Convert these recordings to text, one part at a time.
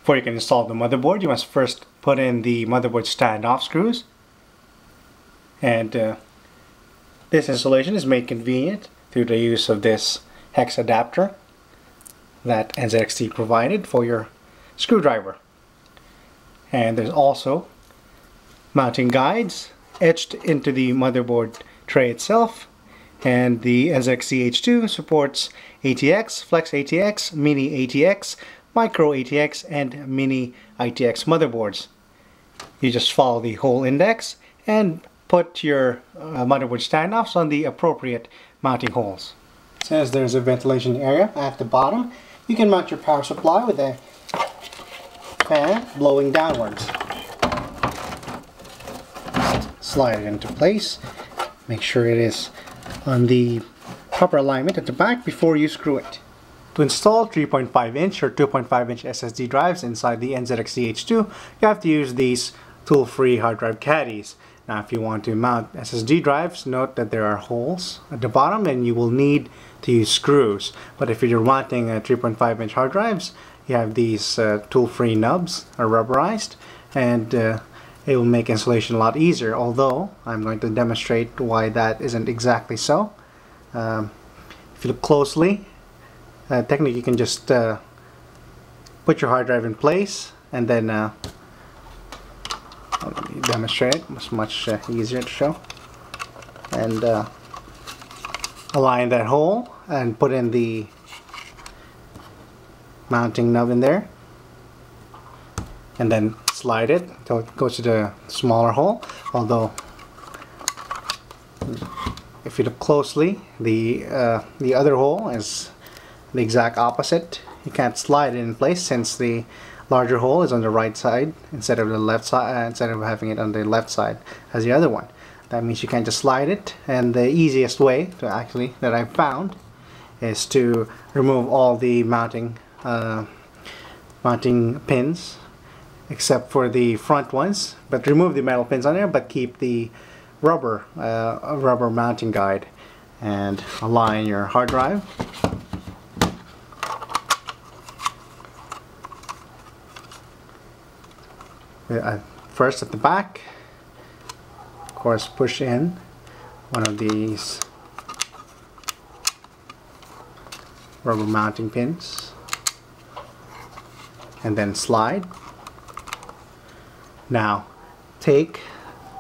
Before you can install the motherboard, you must first put in the motherboard standoff screws. And this installation is made convenient through the use of this hex adapter that NZXT provided for your screwdriver. And there's also mounting guides etched into the motherboard tray itself. And the NZXT H2 supports ATX, Flex ATX, Mini ATX, Micro ATX, and Mini ITX motherboards. You just follow the hole index and put your motherboard standoffs on the appropriate mounting holes. Since there's a ventilation area at the bottom, you can mount your power supply with a fan blowing downwards. Slide it into place. Make sure it is on the proper alignment at the back before you screw it. To install 3.5-inch or 2.5-inch SSD drives inside the NZXT H2, you have to use these tool-free hard drive caddies. Now if you want to mount SSD drives, note that there are holes at the bottom and you will need to use screws. But if you're mounting 3.5-inch hard drives, you have these tool-free nubs, are rubberized, and it will make installation a lot easier, although I'm going to demonstrate why that isn't exactly so. If you look closely, technically you can just put your hard drive in place and then let me demonstrate it. It's much easier to show. And align that hole and put in the mounting nub in there, and then slide it until it goes to the smaller hole. Although if you look closely, the other hole is the exact opposite. You can't slide it in place since the larger hole is on the right side instead of the left side, instead of having it on the left side as the other one. That means you can't just slide it, and the easiest way to actually that I've found is to remove all the mounting pins except for the front ones, but remove the metal pins on there, but keep the rubber mounting guide, and align your hard drive. First at the back, of course, push in one of these rubber mounting pins and then slide. Now take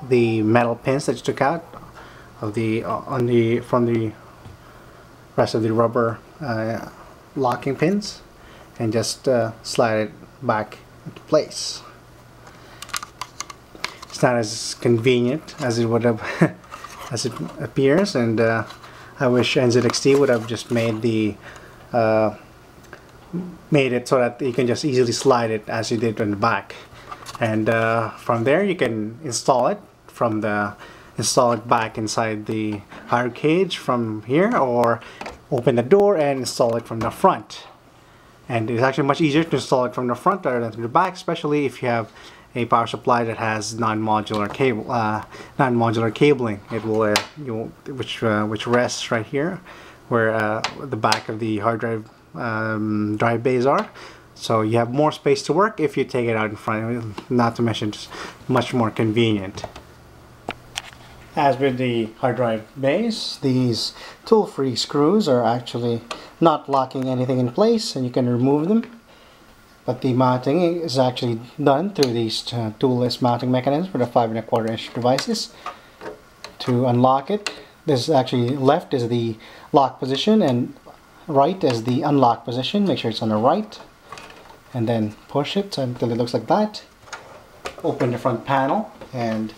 the metal pins that you took out of from the rest of the rubber locking pins and just slide it back into place. It's not as convenient as it would have as it appears, and I wish NZXT would have just made it so that you can just easily slide it as you did on the back, and from there you can install it back inside the higher cage from here, or open the door and install it from the front. And it's actually much easier to install it from the front rather than from the back, especially if you have a power supply that has non-modular cabling. It will which rests right here where the back of the hard drive drive bays are. So you have more space to work if you take it out in front, not to mention it's much more convenient. As with the hard drive bays, these tool-free screws are actually not locking anything in place, and you can remove them. But the mounting is actually done through these toolless mounting mechanisms for the 5¼ inch devices. To unlock it, this actually left is the lock position and right is the unlock position. Make sure it's on the right, and then push it until it looks like that. Open the front panel and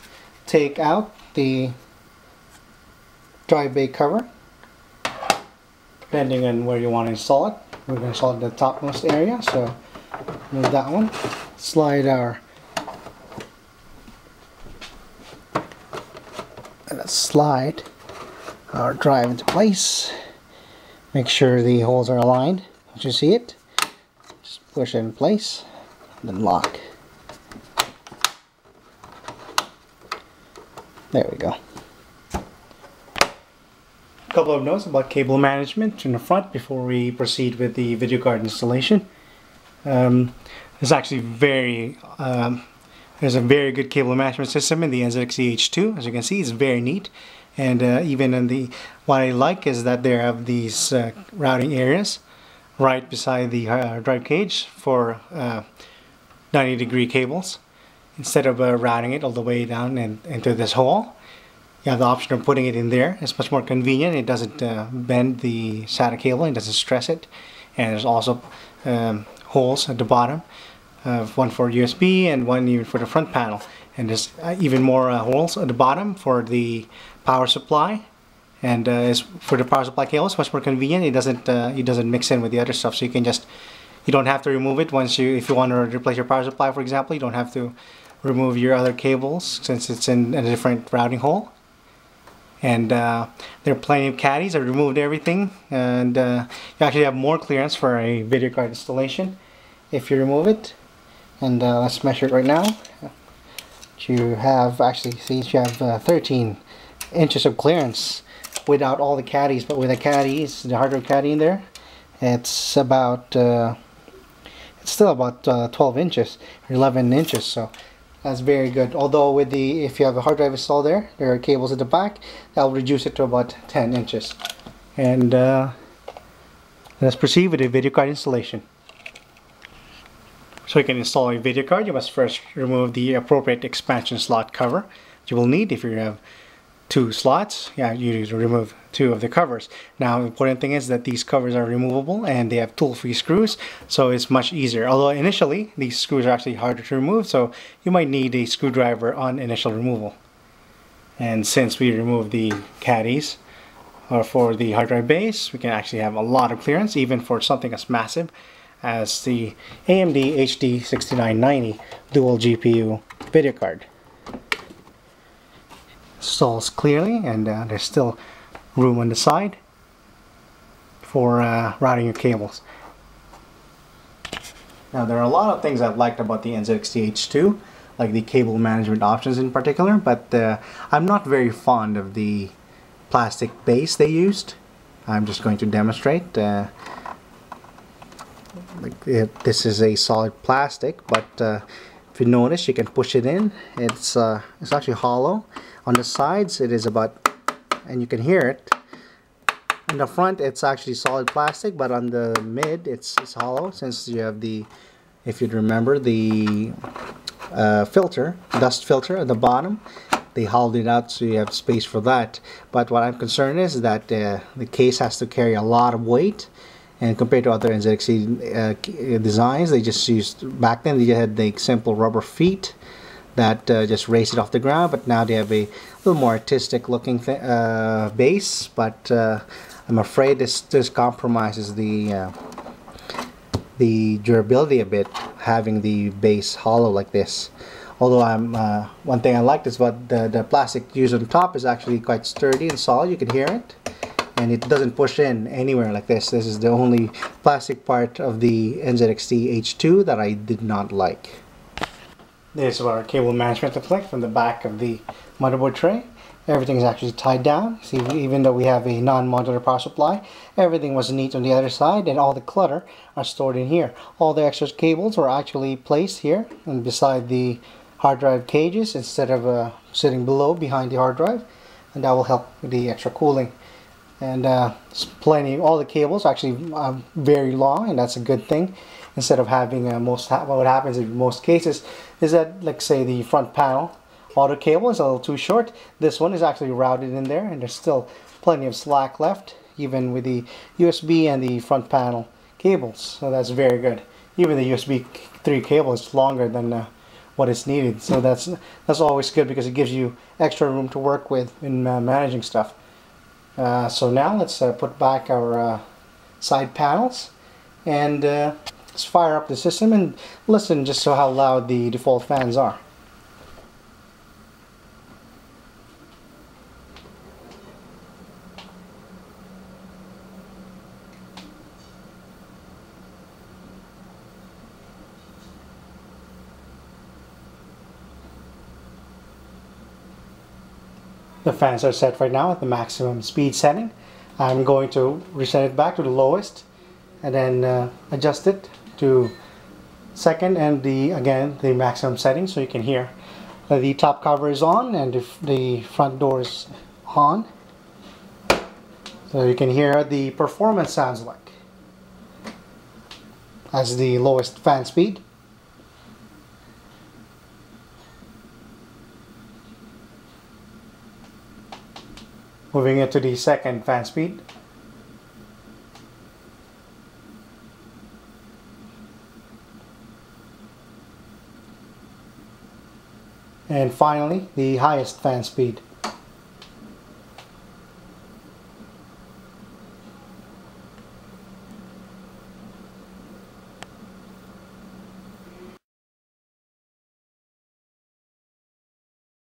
take out the drive bay cover, depending on where you want to install it. We're going to install it in the topmost area, so move that one. Slide our drive into place. Make sure the holes are aligned. Once you see it, just push it in place and then lock. There we go. A couple of notes about cable management in the front before we proceed with the video card installation. It's actually there's a very good cable management system in the NZXT H2. As you can see, it's very neat. And even in what I like is that they have these routing areas right beside the drive cage for 90-degree cables. Instead of routing it all the way down and into this hole, you have the option of putting it in there. It's much more convenient. It doesn't bend the SATA cable, it doesn't stress it. And there's also holes at the bottom, one for USB and one even for the front panel. And there's even more holes at the bottom for the power supply. And for the power supply cable, it's much more convenient. It doesn't mix in with the other stuff, so you don't have to remove it if you want to replace your power supply, for example. You don't have to remove your other cables since it's in a different routing hole. And there are plenty of caddies. I removed everything, and you actually have more clearance for a video card installation if you remove it. And let's measure it right now. You have 13 inches of clearance without all the caddies, but with the caddies, the hard drive caddy in there, it's still about 12 inches or 11 inches. So that's very good. Although if you have a hard drive installed there are cables at the back, that will reduce it to about 10 inches. And let's proceed with the video card installation. So you can install a video card, you must first remove the appropriate expansion slot cover you will need. If you have 2 slots, you need to remove 2 of the covers. Now, the important thing is that these covers are removable and they have tool-free screws, so it's much easier. Although initially, these screws are actually harder to remove, so you might need a screwdriver on initial removal. And since we removed the caddies for the hard drive base, we can actually have a lot of clearance, even for something as massive as the AMD HD 6990 dual GPU video card. Installs clearly, and there's still room on the side for routing your cables. Now, there are a lot of things I've liked about the NZXT H2, like the cable management options in particular, but I'm not very fond of the plastic base they used. I'm just going to demonstrate. This is a solid plastic, but if you notice, you can push it in. It's actually hollow. On the sides, it is and you can hear it. In the front, it's actually solid plastic, but on the mid, it's hollow, since you have if you'd remember, the dust filter at the bottom. They hollowed it out so you have space for that. But what I'm concerned is that the case has to carry a lot of weight. And compared to other NZXT designs, they just used, back then they had the simple rubber feet that just raised it off the ground, but now they have a little more artistic looking base. But I'm afraid this compromises the durability a bit, having the base hollow like this. Although one thing I liked is the plastic used on top is actually quite sturdy and solid. You can hear it. And it doesn't push in anywhere like this. This is the only plastic part of the NZXT H2 that I did not like. This is what our cable management looks like from the back of the motherboard tray. Everything is actually tied down. See, even though we have a non-modular power supply, everything was neat on the other side, and all the clutter are stored in here. All the extra cables were actually placed here and beside the hard drive cages instead of sitting below behind the hard drive, and that will help with the extra cooling. And all the cables are actually very long, and that's a good thing. Instead of having what happens in most cases is that, like, say, the front panel auto cable is a little too short. This one is actually routed in there, and there's still plenty of slack left, even with the USB and the front panel cables. So that's very good. Even the USB 3 cable is longer than what is needed. So that's always good, because it gives you extra room to work with in managing stuff. So now let's put back our side panels, and let's fire up the system and listen just to how loud the default fans are. The fans are set right now at the maximum speed setting. I'm going to reset it back to the lowest and then adjust it to second, and again the maximum setting, so you can hear the top cover is on and the front door is on, so you can hear the performance sounds like as the lowest fan speed. Moving into the second fan speed. And finally, the highest fan speed.